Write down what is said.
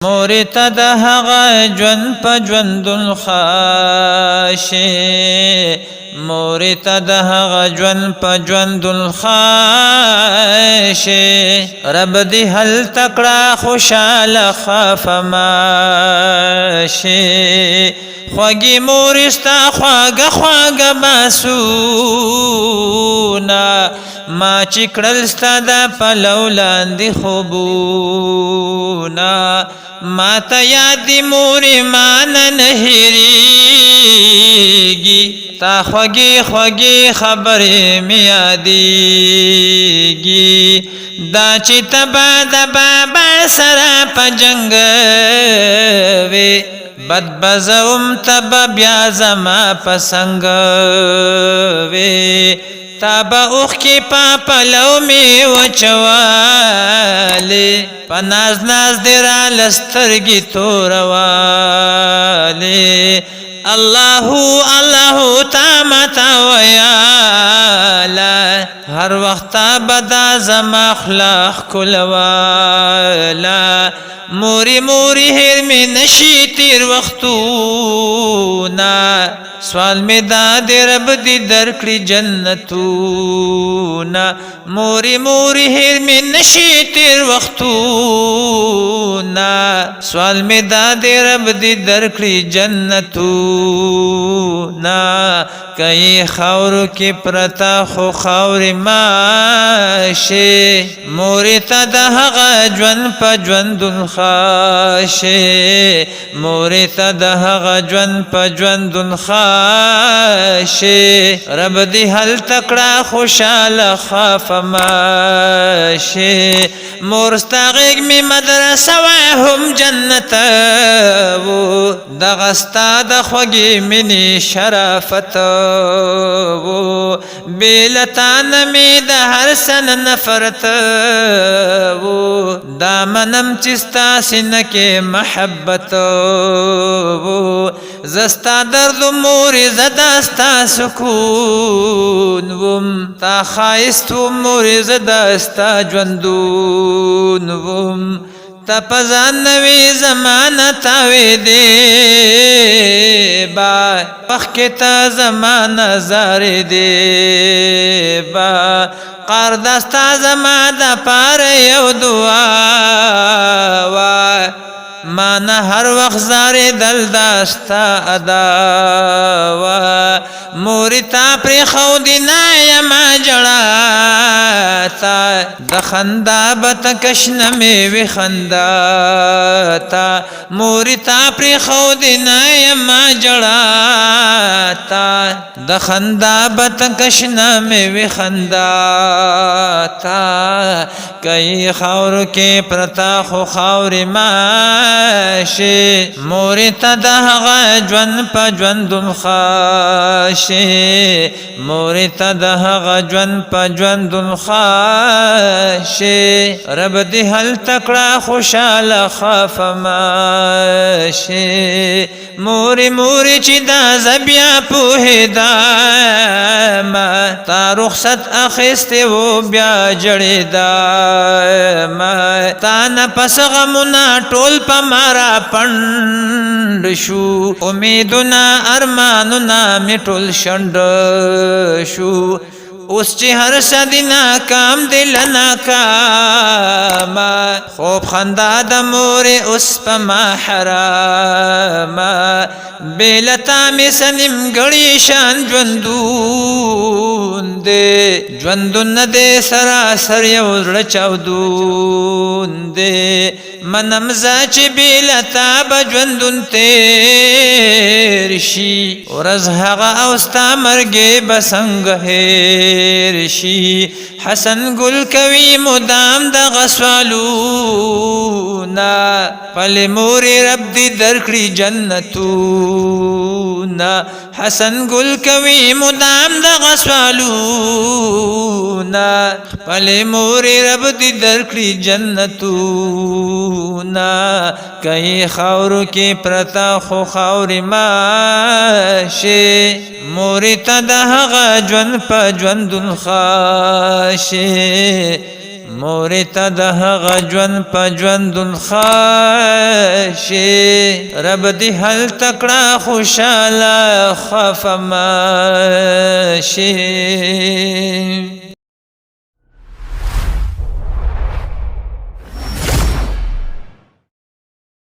مورته د هغه ژوند په ژوندون خاشه مورته د هغه ژوند په ژوندون خاشه رب دې هل تکړه خوشاله خفماشه خوږی مورستا خواږه باسونا ما چې کړل ستا د پلو لاندې خوبونا ما ته یاد مورې مانه نه هېرېږي تا خوږې خبرې مې یادېږي دا چې ته به د بابا سره په جنګ وې بد بزوم ته به بیا زما په څنګ وې تا با اوخی پا پلو می وچوالی پا ناز دیرا لسترگی توروالی اللہو تا متا ویالا ہر وقتا بدا زما اخلاق کلوالا موری ہیر میں نشی تیر وقتونا سوال میں داد رب دی درکڑی جنتونا موری ہیر میں نشی تیر وقتونا سوال میں داد رب دی درکڑی جنتونا کئی خور کی پرتا خو خور ماشه موری تا دا حقا جون پا جون دن خاشه موری تا دا حقا جون پا جون دن خاشه رب دی حل تکڑا خوشال خاف ماشه مورستاغیگ می مدرسه وهم جنت و دغستا د خوږی منی شرافت و بیلتان می د هر سن نفرت و دامنم چستا سینکه محبت و زستا درد موری زداستا سکون وم تا خایست موری زداستا ژوندون وم تا پزان نوی زمانه تاوی دی با پخی تا زمانه زاری دی با قردستا زمانه پار یو دعا و مانا هر وقت زاری دل داستا ادا موری تا پری خودی نایم جڑا تا دخندا بتکشن میں وی خندا تا موری تا پری خودی نایم جڑا تا دخندا بتکشن میں وی خندا تا کئی خور کے پرتا خو خور ماشه موری تا دا هغه ژوند په ژوندون خاشه موری تا دا هغه ژوند په ژوندون خاشه رب دې هل تکړه خوشاله خاف ماشه موری چې دا زبیا پوهېدا ما تا رخصت اخیستی و بیا جړېدا ما تا نه پس غمونه ټول په مارا پند شو امیدونه ارمانونه می ټول شنډ شو اوس چې هر شدی ناکام دل ناکاما خوب خندا د مورې اوس په ما حراما بیلتا می سنیم گړی شان ژوندون دی ژوندون نه دی سراسر یو زړه چاودون دی منم زا چې بیلتا به ژوندون تیر شي ورځ هغه او ستا مرګې به څنګه هیر شي حسن گل کوي مدام دغه سوالونه پلې مورې رب دې درکړي جنتونه حسن گل کوي مدام دغه سوالونه پلې مورې رب دې درکړي جنتونه کئی خاورو کې پرتا خو خاورې ماشه موری تا د هغه ژوند په ژوندون خاشه مور ته د هغه ژوند په ژوندون خاشي رب دې هل تکړه خوشاله خفه ماشي